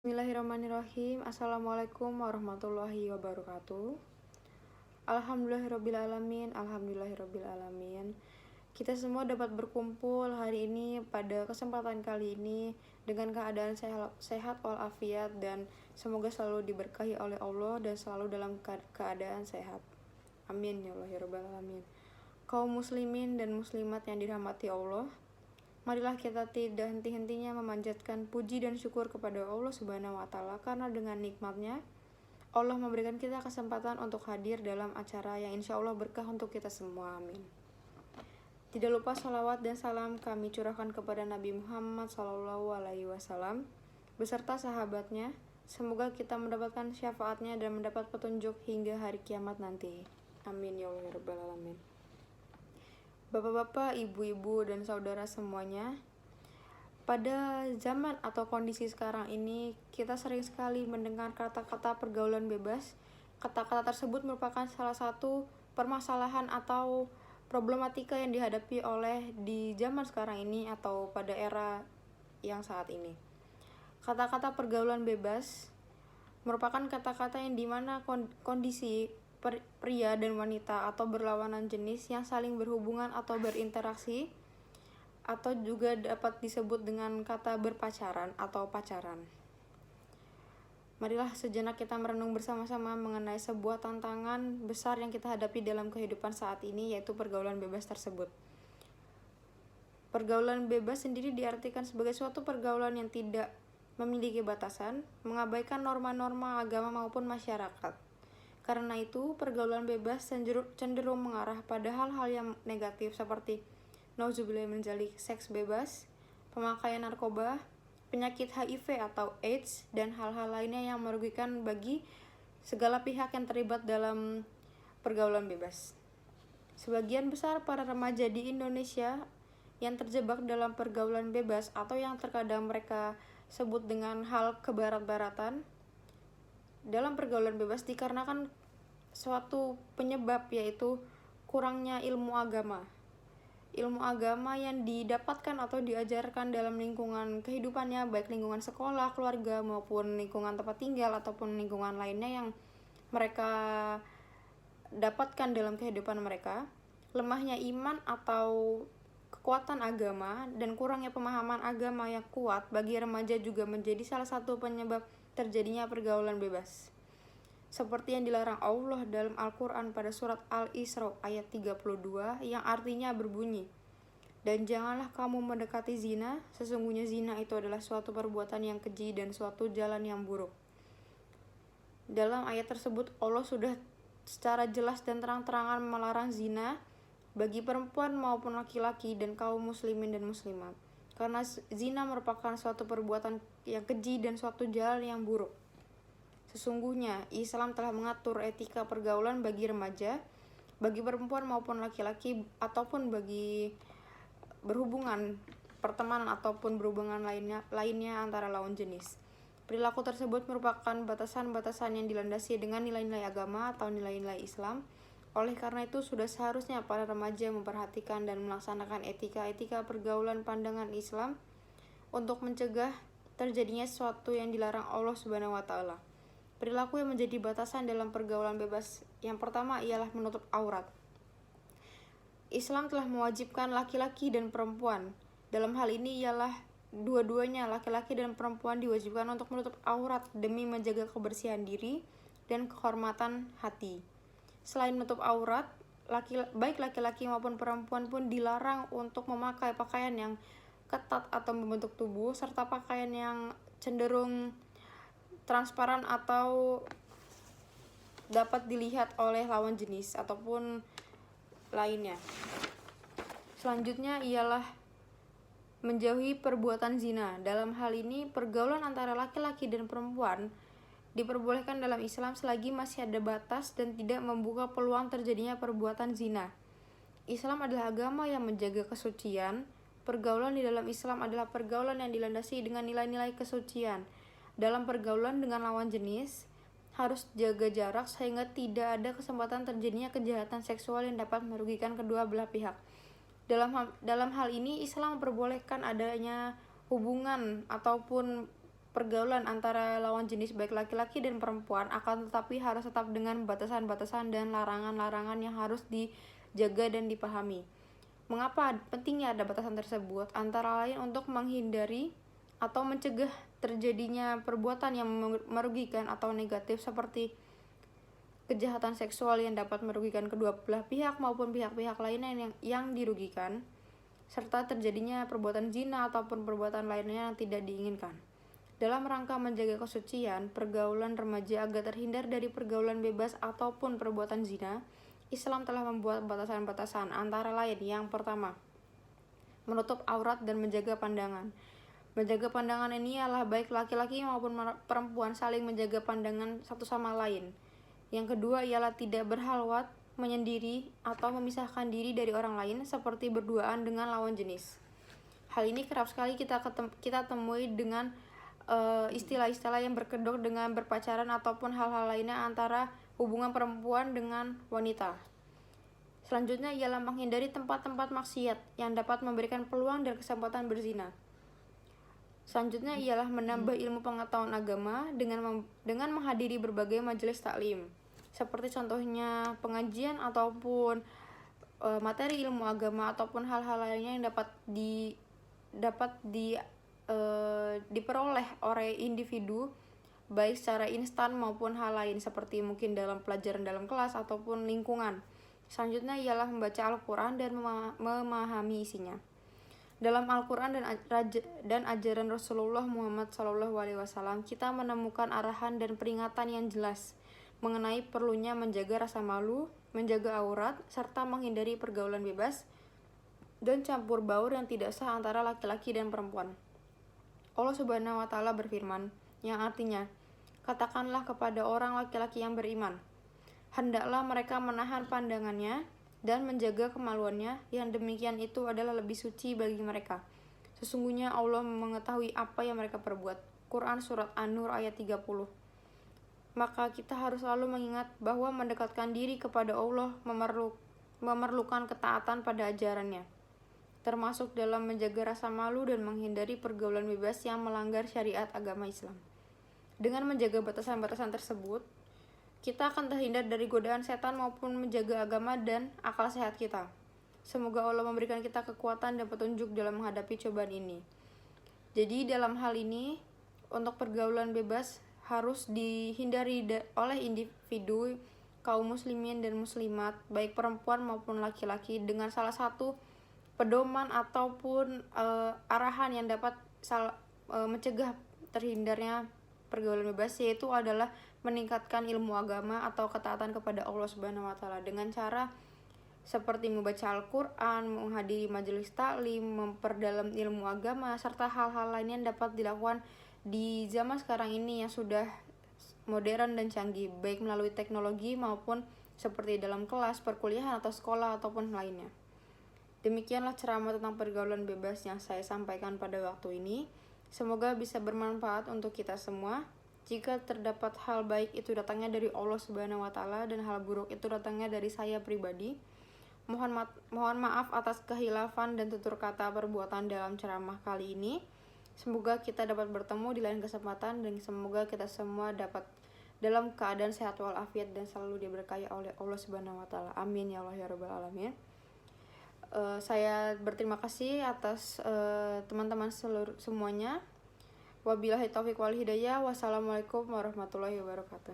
Bismillahirrahmanirrahim. Assalamualaikum warahmatullahi wabarakatuh. Alhamdulillahirrabbilalamin. Alhamdulillahirrabbilalamin. Kita semua dapat berkumpul hari ini pada kesempatan kali ini dengan keadaan sehat walafiat dan semoga selalu diberkahi oleh Allah dan selalu dalam keadaan sehat. Amin ya Allah ya rabbal alamin. Kaum muslimin dan muslimat yang dirahmati Allah, marilah kita tidak henti-hentinya memanjatkan puji dan syukur kepada Allah Subhanahu wa Ta'ala, karena dengan nikmatnya Allah memberikan kita kesempatan untuk hadir dalam acara yang insya Allah berkah untuk kita semua. Amin. Tidak lupa salawat dan salam kami curahkan kepada Nabi Muhammad SAW beserta sahabatnya. Semoga kita mendapatkan syafaatnya dan mendapat petunjuk hingga hari kiamat nanti. Amin ya Allah ya rabbal alamin. Bapak-bapak, ibu-ibu, dan saudara semuanya, pada zaman atau kondisi sekarang ini, kita sering sekali mendengar kata-kata pergaulan bebas. Kata-kata tersebut merupakan salah satu permasalahan atau problematika yang dihadapi oleh di zaman sekarang ini atau pada era yang saat ini. Kata-kata pergaulan bebas merupakan kata-kata yang dimana kondisi pria dan wanita atau berlawanan jenis yang saling berhubungan atau berinteraksi, atau juga dapat disebut dengan kata berpacaran atau pacaran. Marilah sejenak kita merenung bersama-sama mengenai sebuah tantangan besar yang kita hadapi dalam kehidupan saat ini, yaitu pergaulan bebas tersebut. Pergaulan bebas sendiri diartikan sebagai suatu pergaulan yang tidak memiliki batasan, mengabaikan norma-norma agama maupun masyarakat. Karena itu, pergaulan bebas cenderung mengarah pada hal-hal yang negatif seperti nauzubillah min dzalik, seks bebas, pemakaian narkoba, penyakit HIV atau AIDS, dan hal-hal lainnya yang merugikan bagi segala pihak yang terlibat dalam pergaulan bebas. Sebagian besar para remaja di Indonesia yang terjebak dalam pergaulan bebas atau yang terkadang mereka sebut dengan hal kebarat-baratan dalam pergaulan bebas dikarenakan suatu penyebab, yaitu kurangnya ilmu agama. Ilmu agama yang didapatkan atau diajarkan dalam lingkungan kehidupannya, baik lingkungan sekolah, keluarga, maupun lingkungan tempat tinggal ataupun lingkungan lainnya yang mereka dapatkan dalam kehidupan mereka. Lemahnya iman atau kekuatan agama dan kurangnya pemahaman agama yang kuat bagi remaja juga menjadi salah satu penyebab terjadinya pergaulan bebas. Seperti yang dilarang Allah dalam Al-Quran pada surat Al-Isra ayat 32 yang artinya berbunyi, "Dan janganlah kamu mendekati zina, sesungguhnya zina itu adalah suatu perbuatan yang keji dan suatu jalan yang buruk." Dalam ayat tersebut Allah sudah secara jelas dan terang-terangan melarang zina bagi perempuan maupun laki-laki dan kaum muslimin dan muslimat, karena zina merupakan suatu perbuatan yang keji dan suatu jalan yang buruk. Sesungguhnya Islam telah mengatur etika pergaulan bagi remaja, bagi perempuan maupun laki-laki, ataupun bagi berhubungan pertemanan ataupun berhubungan lainnya antara lawan jenis. Perilaku tersebut merupakan batasan-batasan yang dilandasi dengan nilai-nilai agama atau nilai-nilai Islam. Oleh karena itu, sudah seharusnya para remaja memperhatikan dan melaksanakan etika-etika pergaulan pandangan Islam untuk mencegah terjadinya sesuatu yang dilarang Allah Subhanahu wa Ta'ala. Perilaku yang menjadi batasan dalam pergaulan bebas yang pertama ialah menutup aurat. Islam telah mewajibkan laki-laki dan perempuan. Dalam hal ini ialah dua-duanya, laki-laki dan perempuan, diwajibkan untuk menutup aurat demi menjaga kebersihan diri dan kehormatan hati. Selain menutup aurat, baik laki-laki maupun perempuan pun dilarang untuk memakai pakaian yang ketat atau membentuk tubuh, serta pakaian yang cenderung transparan atau dapat dilihat oleh lawan jenis ataupun lainnya. Selanjutnya ialah menjauhi perbuatan zina. Dalam hal ini, pergaulan antara laki-laki dan perempuan diperbolehkan dalam Islam selagi masih ada batas dan tidak membuka peluang terjadinya perbuatan zina. Islam adalah agama yang menjaga kesucian. Pergaulan di dalam Islam adalah pergaulan yang dilandasi dengan nilai-nilai kesucian. Dalam pergaulan dengan lawan jenis, harus jaga jarak sehingga tidak ada kesempatan terjadinya kejahatan seksual yang dapat merugikan kedua belah pihak. Dalam hal ini, Islam memperbolehkan adanya hubungan ataupun pergaulan antara lawan jenis baik laki-laki dan perempuan, akan tetapi harus tetap dengan batasan-batasan dan larangan-larangan yang harus dijaga dan dipahami. Mengapa pentingnya ada batasan tersebut? Antara lain untuk menghindari atau mencegah terjadinya perbuatan yang merugikan atau negatif seperti kejahatan seksual yang dapat merugikan kedua belah pihak maupun pihak-pihak lainnya yang dirugikan, serta terjadinya perbuatan zina ataupun perbuatan lainnya yang tidak diinginkan. Dalam rangka menjaga kesucian pergaulan remaja agar terhindar dari pergaulan bebas ataupun perbuatan zina, Islam telah membuat batasan-batasan, antara lain yang pertama, menutup aurat dan menjaga pandangan. Menjaga pandangan ini adalah baik laki-laki maupun perempuan saling menjaga pandangan satu sama lain. Yang kedua ialah tidak berhalwat, menyendiri, atau memisahkan diri dari orang lain seperti berduaan dengan lawan jenis. Hal ini kerap sekali kita temui dengan istilah-istilah yang berkedok dengan berpacaran ataupun hal-hal lainnya antara hubungan perempuan dengan wanita. Selanjutnya ialah menghindari tempat-tempat maksiat yang dapat memberikan peluang dan kesempatan berzina. Selanjutnya ialah menambah ilmu pengetahuan agama dengan menghadiri berbagai majelis taklim, seperti contohnya pengajian ataupun materi ilmu agama ataupun hal-hal lainnya yang dapat diperoleh oleh individu baik secara instan maupun hal lain seperti mungkin dalam pelajaran dalam kelas ataupun lingkungan. Selanjutnya ialah membaca Al-Quran dan memahami isinya. Dalam Al-Quran dan ajaran Rasulullah Muhammad SAW, kita menemukan arahan dan peringatan yang jelas mengenai perlunya menjaga rasa malu, menjaga aurat, serta menghindari pergaulan bebas dan campur baur yang tidak sah antara laki-laki dan perempuan. Allah Subhanahu wa Ta'ala berfirman, yang artinya, katakanlah kepada orang laki-laki yang beriman, hendaklah mereka menahan pandangannya dan menjaga kemaluannya, yang demikian itu adalah lebih suci bagi mereka. Sesungguhnya Allah mengetahui apa yang mereka perbuat. Quran Surat An-Nur ayat 30. Maka kita harus selalu mengingat bahwa mendekatkan diri kepada Allah memerlukan ketaatan pada ajarannya, termasuk dalam menjaga rasa malu dan menghindari pergaulan bebas yang melanggar syariat agama Islam. Dengan menjaga batasan-batasan tersebut, kita akan terhindar dari godaan setan maupun menjaga agama dan akal sehat kita. Semoga Allah memberikan kita kekuatan dan petunjuk dalam menghadapi cobaan ini. Jadi dalam hal ini, untuk pergaulan bebas harus dihindari oleh individu, kaum muslimin dan muslimat, baik perempuan maupun laki-laki, dengan salah satu pedoman ataupun arahan yang dapat mencegah terhindarnya pergaulan bebas, yaitu adalah meningkatkan ilmu agama atau ketaatan kepada Allah Subhanahu wa Ta'ala dengan cara seperti membaca Al-Quran, menghadiri majelis taklim, memperdalam ilmu agama, serta hal-hal lainnya yang dapat dilakukan di zaman sekarang ini yang sudah modern dan canggih, baik melalui teknologi maupun seperti dalam kelas, perkuliahan atau sekolah ataupun lainnya. Demikianlah ceramah tentang pergaulan bebas yang saya sampaikan pada waktu ini. Semoga bisa bermanfaat untuk kita semua. Jika terdapat hal baik itu datangnya dari Allah Subhanahu wa Ta'ala dan hal buruk itu datangnya dari saya pribadi. Mohon maaf atas kehilafan dan tutur kata perbuatan dalam ceramah kali ini. Semoga kita dapat bertemu di lain kesempatan dan semoga kita semua dapat dalam keadaan sehat walafiat dan selalu diberkahi oleh Allah Subhanahu wa Ta'ala. Amin ya Allah ya rabbal alamin. Saya berterima kasih atas teman-teman semuanya. Wabillahi taufiq wal hidayah. Wassalamualaikum warahmatullahi wabarakatuh.